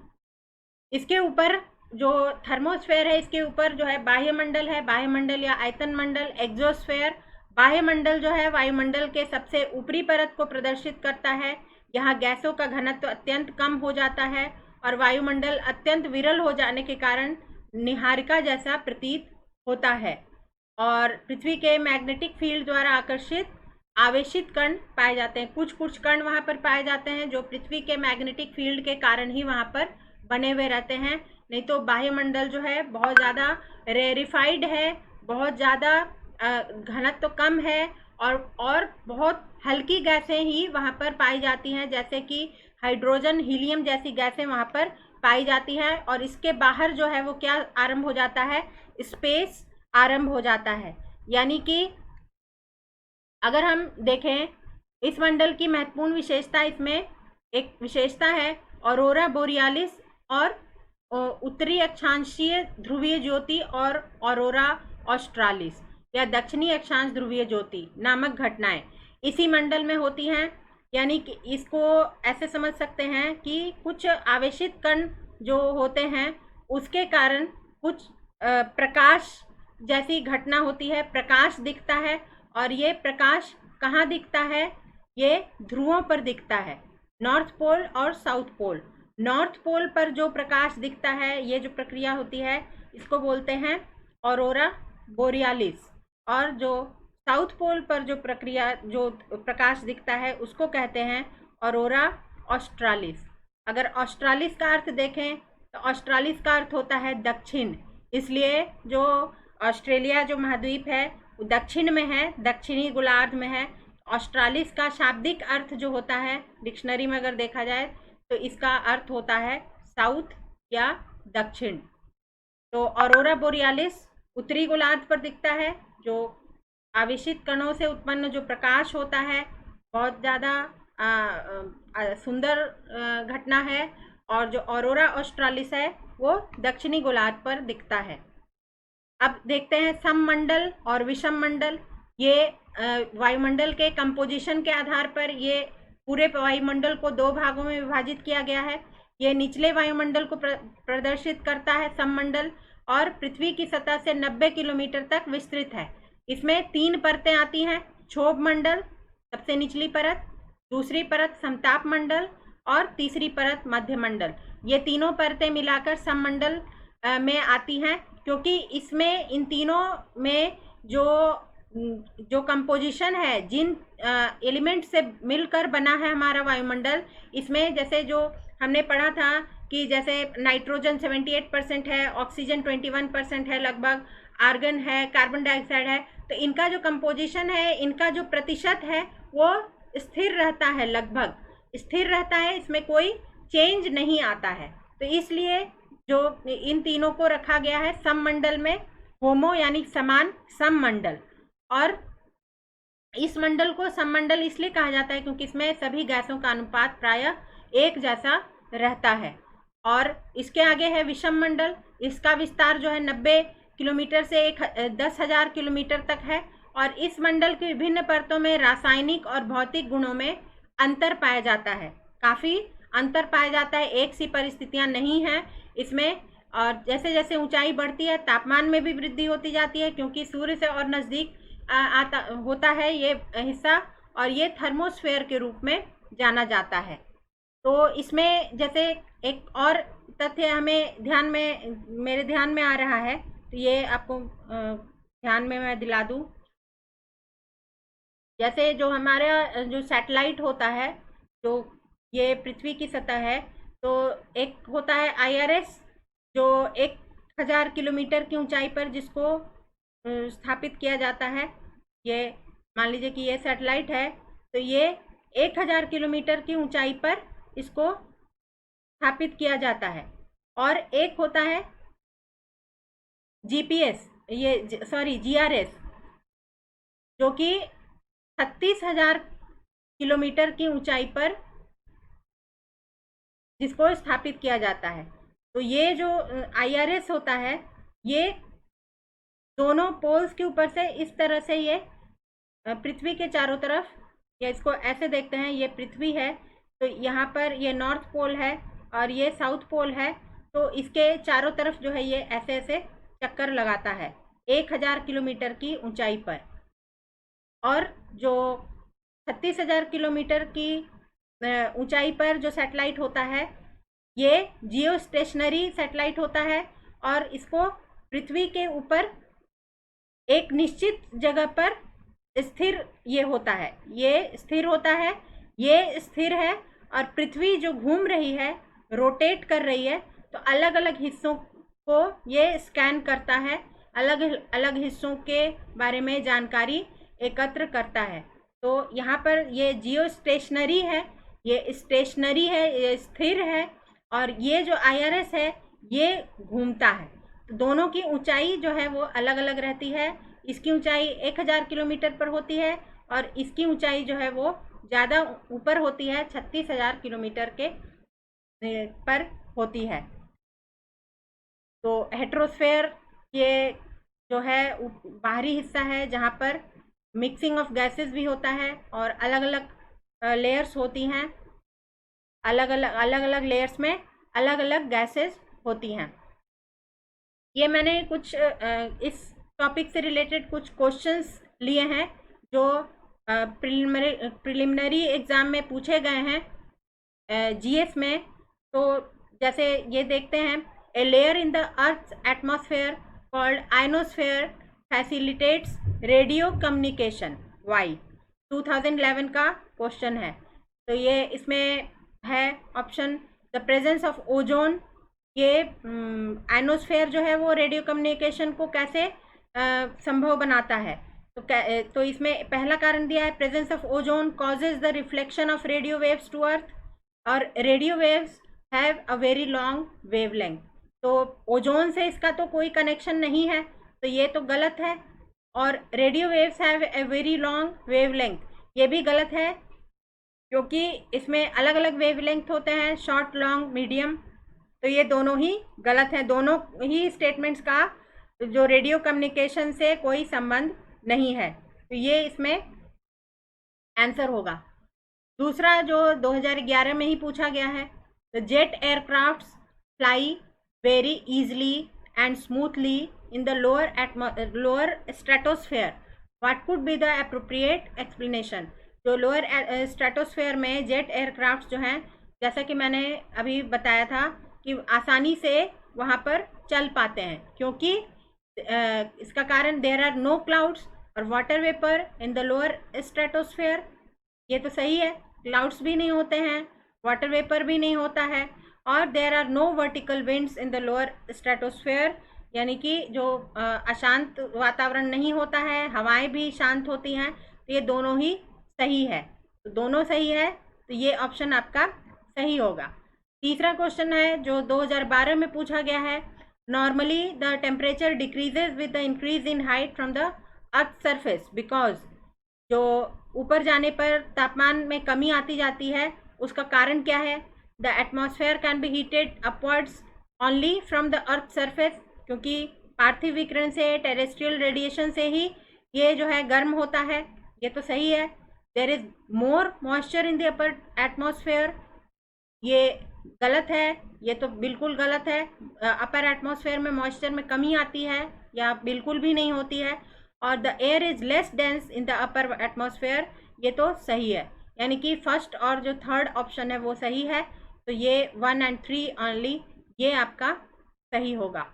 इसके ऊपर जो थर्मोस्फेयर है, इसके ऊपर जो है बाह्यमंडल है, बाह्यमंडल या आयतन मंडल, एक्सोस्फेयर। बाह्यमंडल जो है वायुमंडल के सबसे ऊपरी परत को प्रदर्शित करता है। यहाँ गैसों का घनत्व अत्यंत कम हो जाता है और वायुमंडल अत्यंत विरल हो जाने के कारण निहारिका जैसा प्रतीत होता है और पृथ्वी के मैग्नेटिक फील्ड द्वारा आकर्षित आवेशित कण पाए जाते हैं। कुछ कण वहाँ पर पाए जाते हैं जो पृथ्वी के मैग्नेटिक फील्ड के कारण ही वहाँ पर बने हुए रहते हैं, नहीं तो बाह्यमंडल जो है बहुत ज़्यादा रेरिफाइड है, बहुत ज़्यादा घनत्व तो कम है और बहुत हल्की गैसें ही वहाँ पर पाई जाती हैं, जैसे कि हाइड्रोजन, हीलियम जैसी गैसें वहाँ पर पाई जाती हैं। और इसके बाहर जो है वो क्या आरंभ हो जाता है? स्पेस आरंभ हो जाता है। यानी कि अगर हम देखें इस मंडल की महत्वपूर्ण विशेषता, इसमें एक विशेषता है ऑरोरा बोरियालिस और उत्तरी अक्षांशीय ध्रुवीय ज्योति और ऑरोरा ऑस्ट्रालिस या दक्षिणी अक्षांश ध्रुवीय ज्योति नामक घटनाएं इसी मंडल में होती हैं। यानी कि इसको ऐसे समझ सकते हैं कि कुछ आवेशित कण जो होते हैं उसके कारण कुछ प्रकाश जैसी घटना होती है, प्रकाश दिखता है। और ये प्रकाश कहाँ दिखता है? ये ध्रुवों पर दिखता है, नॉर्थ पोल और साउथ पोल। नॉर्थ पोल पर जो प्रकाश दिखता है, ये जो प्रक्रिया होती है, इसको बोलते हैं ऑरोरा बोरियालिस। और जो साउथ पोल पर जो प्रक्रिया, जो प्रकाश दिखता है, उसको कहते हैं ऑरोरा ऑस्ट्रालिस। अगर ऑस्ट्रालिस का अर्थ देखें तो ऑस्ट्रालिस का अर्थ होता है दक्षिण, इसलिए जो ऑस्ट्रेलिया जो महाद्वीप है वो दक्षिण में है, दक्षिणी गोलार्ध में है। ऑस्ट्रालिस का शाब्दिक अर्थ जो होता है, डिक्शनरी में अगर देखा जाए तो इसका अर्थ होता है साउथ या दक्षिण। तो ऑरोरा बोरियालिस उत्तरी गोलार्ध पर दिखता है, जो आवेशित कणों से उत्पन्न जो प्रकाश होता है, बहुत ज़्यादा सुंदर घटना है। और जो ऑरोरा ऑस्ट्रालिस है वो दक्षिणी गोलार्ध पर दिखता है। अब देखते हैं सममंडल और विषम मंडल। ये वायुमंडल के कंपोजिशन के आधार पर ये पूरे वायुमंडल को दो भागों में विभाजित किया गया है। ये निचले वायुमंडल को प्रदर्शित करता है सममंडल, और पृथ्वी की सतह से 90 किलोमीटर तक विस्तृत है। इसमें 3 परतें आती हैं, क्षोभ मंडल सबसे निचली परत, दूसरी परत समताप मंडल और तीसरी परत मध्य मंडल। ये तीनों परतें मिलाकर सममंडल में आती हैं, क्योंकि इसमें इन तीनों में जो कंपोजिशन है, जिन एलिमेंट से मिलकर बना है हमारा वायुमंडल, इसमें जैसे जो हमने पढ़ा था कि जैसे नाइट्रोजन 78% है, ऑक्सीजन 21% है लगभग, आर्गन है, कार्बन डाइऑक्साइड है। तो इनका जो कंपोजिशन है, इनका जो प्रतिशत है वो स्थिर रहता है, लगभग स्थिर रहता है, इसमें कोई चेंज नहीं आता है। तो इसलिए जो इन तीनों को रखा गया है सममंडल में, होमो यानी समान सममंडल। और इस मंडल को सममंडल इसलिए कहा जाता है क्योंकि इसमें सभी गैसों का अनुपात प्रायः एक जैसा रहता है। और इसके आगे है विषम मंडल। इसका विस्तार जो है 90 किलोमीटर से 10,000 किलोमीटर तक है। और इस मंडल की विभिन्न परतों में रासायनिक और भौतिक गुणों में अंतर पाया जाता है, काफ़ी अंतर पाया जाता है, एक सी परिस्थितियां नहीं हैं इसमें। और जैसे जैसे ऊंचाई बढ़ती है तापमान में भी वृद्धि होती जाती है, क्योंकि सूर्य से और नज़दीक होता है ये हिस्सा, और ये थर्मोस्फेयर के रूप में जाना जाता है। तो इसमें जैसे एक और तथ्य हमें मेरे ध्यान में आ रहा है, तो ये आपको ध्यान में मैं दिला दूं। जैसे जो हमारा जो सैटेलाइट होता है, जो ये पृथ्वी की सतह है, तो एक होता है IRS जो 1000 किलोमीटर की ऊंचाई पर जिसको स्थापित किया जाता है। ये मान लीजिए कि ये सैटेलाइट है, तो ये 1000 किलोमीटर की ऊंचाई पर इसको स्थापित किया जाता है। और एक होता है GRS जो कि 36,000 किलोमीटर की ऊंचाई पर जिसको स्थापित किया जाता है। तो ये जो IRS होता है, ये दोनों पोल्स के ऊपर से इस तरह से ये पृथ्वी के चारों तरफ, या इसको ऐसे देखते हैं, ये पृथ्वी है, तो यहाँ पर ये नॉर्थ पोल है और ये साउथ पोल है। तो इसके चारों तरफ जो है ये ऐसे ऐसे चक्कर लगाता है 1000 किलोमीटर की ऊंचाई पर। और जो 36,000 किलोमीटर की ऊंचाई पर जो सैटेलाइट होता है, ये जियो स्टेशनरी सैटेलाइट होता है, और इसको पृथ्वी के ऊपर एक निश्चित जगह पर स्थिर ये होता है, ये स्थिर होता है, ये स्थिर है। और पृथ्वी जो घूम रही है, रोटेट कर रही है, तो अलग अलग हिस्सों को ये स्कैन करता है, अलग अलग हिस्सों के बारे में जानकारी एकत्र करता है। तो यहाँ पर ये जियो स्टेशनरी है, ये स्टेशनरी है, ये स्थिर है, और ये जो IRS है ये घूमता है। तो दोनों की ऊंचाई जो है वो अलग अलग रहती है। इसकी ऊंचाई 1000 किलोमीटर पर होती है, और इसकी ऊंचाई जो है वो ज़्यादा ऊपर होती है, 36,000 किलोमीटर के पर होती है। तो हेट्रोस्फेयर ये जो है बाहरी हिस्सा है जहाँ पर मिक्सिंग ऑफ गैसेस भी होता है और अलग अलग लेयर्स होती हैं, अलग अलग लेयर्स में अलग अलग गैसेस होती हैं। ये मैंने कुछ इस टॉपिक से रिलेटेड कुछ क्वेश्चंस लिए हैं जो प्रिलिमिनरी एग्ज़ाम में पूछे गए हैं जीएस में। तो जैसे ये देखते हैं, a layer in the earth atmosphere called ionosphere facilitates radio communication. वाई 2011 का क्वेश्चन है। तो ये इसमें है option the presence of ozone. ये आयनोस्फेयर जो है वो रेडियो कम्युनिकेशन को कैसे संभव बनाता है। तो इसमें पहला कारण दिया है presence of ozone causes the reflection of radio waves to earth, और radio waves have a very long wavelength. तो ओजोन से इसका तो कोई कनेक्शन नहीं है, तो ये तो गलत है। और radio waves have a very long wavelength, ये भी गलत है क्योंकि इसमें अलग अलग वेवलेंथ होते हैं, शॉर्ट, लॉन्ग, मीडियम। तो ये दोनों ही गलत हैं। दोनों ही स्टेटमेंट्स का जो रेडियो कम्युनिकेशन से कोई संबंध नहीं है, तो ये इसमें आंसर होगा। दूसरा जो 2011 में ही पूछा गया है, the jet aircraft fly very easily and smoothly in the lower stratosphere, what could be the appropriate explanation. जो लोअर स्ट्रेटोस्फेयर में जेट एयरक्राफ्ट जो हैं, जैसा कि मैंने अभी बताया था कि आसानी से वहाँ पर चल पाते हैं क्योंकि इसका कारण देयर आर नो क्लाउड्स और water vapour in the lower stratosphere. ये तो सही है, क्लाउड्स भी नहीं होते हैं, वाटर वेपर भी नहीं होता है, और there are no vertical winds in the lower stratosphere, यानी कि जो अशांत वातावरण नहीं होता है, हवाएं भी शांत होती हैं। तो ये दोनों ही सही है, तो दोनों सही है, तो ये ऑप्शन आपका सही होगा। तीसरा क्वेश्चन है जो 2012 में पूछा गया है, normally the temperature decreases with the increase in height from the earth surface because. जो ऊपर जाने पर तापमान में कमी आती जाती है, उसका कारण क्या है। The atmosphere can be heated upwards only from the earth surface, क्योंकि पार्थिव विकिरण से, टेरेस्ट्रियल रेडिएशन से ही ये जो है गर्म होता है। ये तो सही है। There is more moisture in the upper atmosphere, ये गलत है, ये तो बिल्कुल गलत है। अपर एटमॉस्फेयर में मॉइस्चर में कमी आती है या बिल्कुल भी नहीं होती है। और the air is less dense in the upper atmosphere, ये तो सही है। यानी कि फर्स्ट और जो थर्ड ऑप्शन है वो सही है। तो ये 1 और 3 ओनली, ये आपका सही होगा।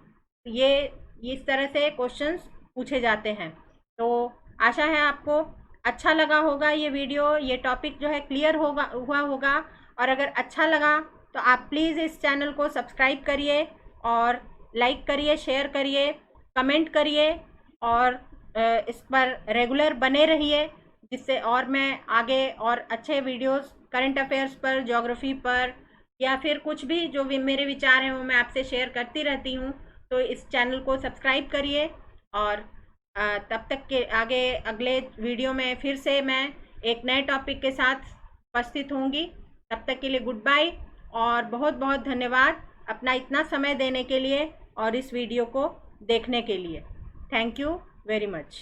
ये इस तरह से क्वेश्चंस पूछे जाते हैं। तो आशा है आपको अच्छा लगा होगा ये वीडियो, ये टॉपिक जो है क्लियर हुआ होगा। और अगर अच्छा लगा तो आप प्लीज़ इस चैनल को सब्सक्राइब करिए और लाइक करिए, शेयर करिए, कमेंट करिए और इस पर रेगुलर बने रहिए, जिससे और मैं आगे और अच्छे वीडियोस करंट अफेयर्स पर, ज्योग्राफी पर, या फिर कुछ भी जो भी मेरे विचार हैं वो मैं आपसे शेयर करती रहती हूँ। तो इस चैनल को सब्सक्राइब करिए और तब तक के आगे अगले वीडियो में फिर से मैं एक नए टॉपिक के साथ उपस्थित होंगी। तब तक के लिए गुड बाय और बहुत बहुत धन्यवाद अपना इतना समय देने के लिए और इस वीडियो को देखने के लिए। Thank you very much।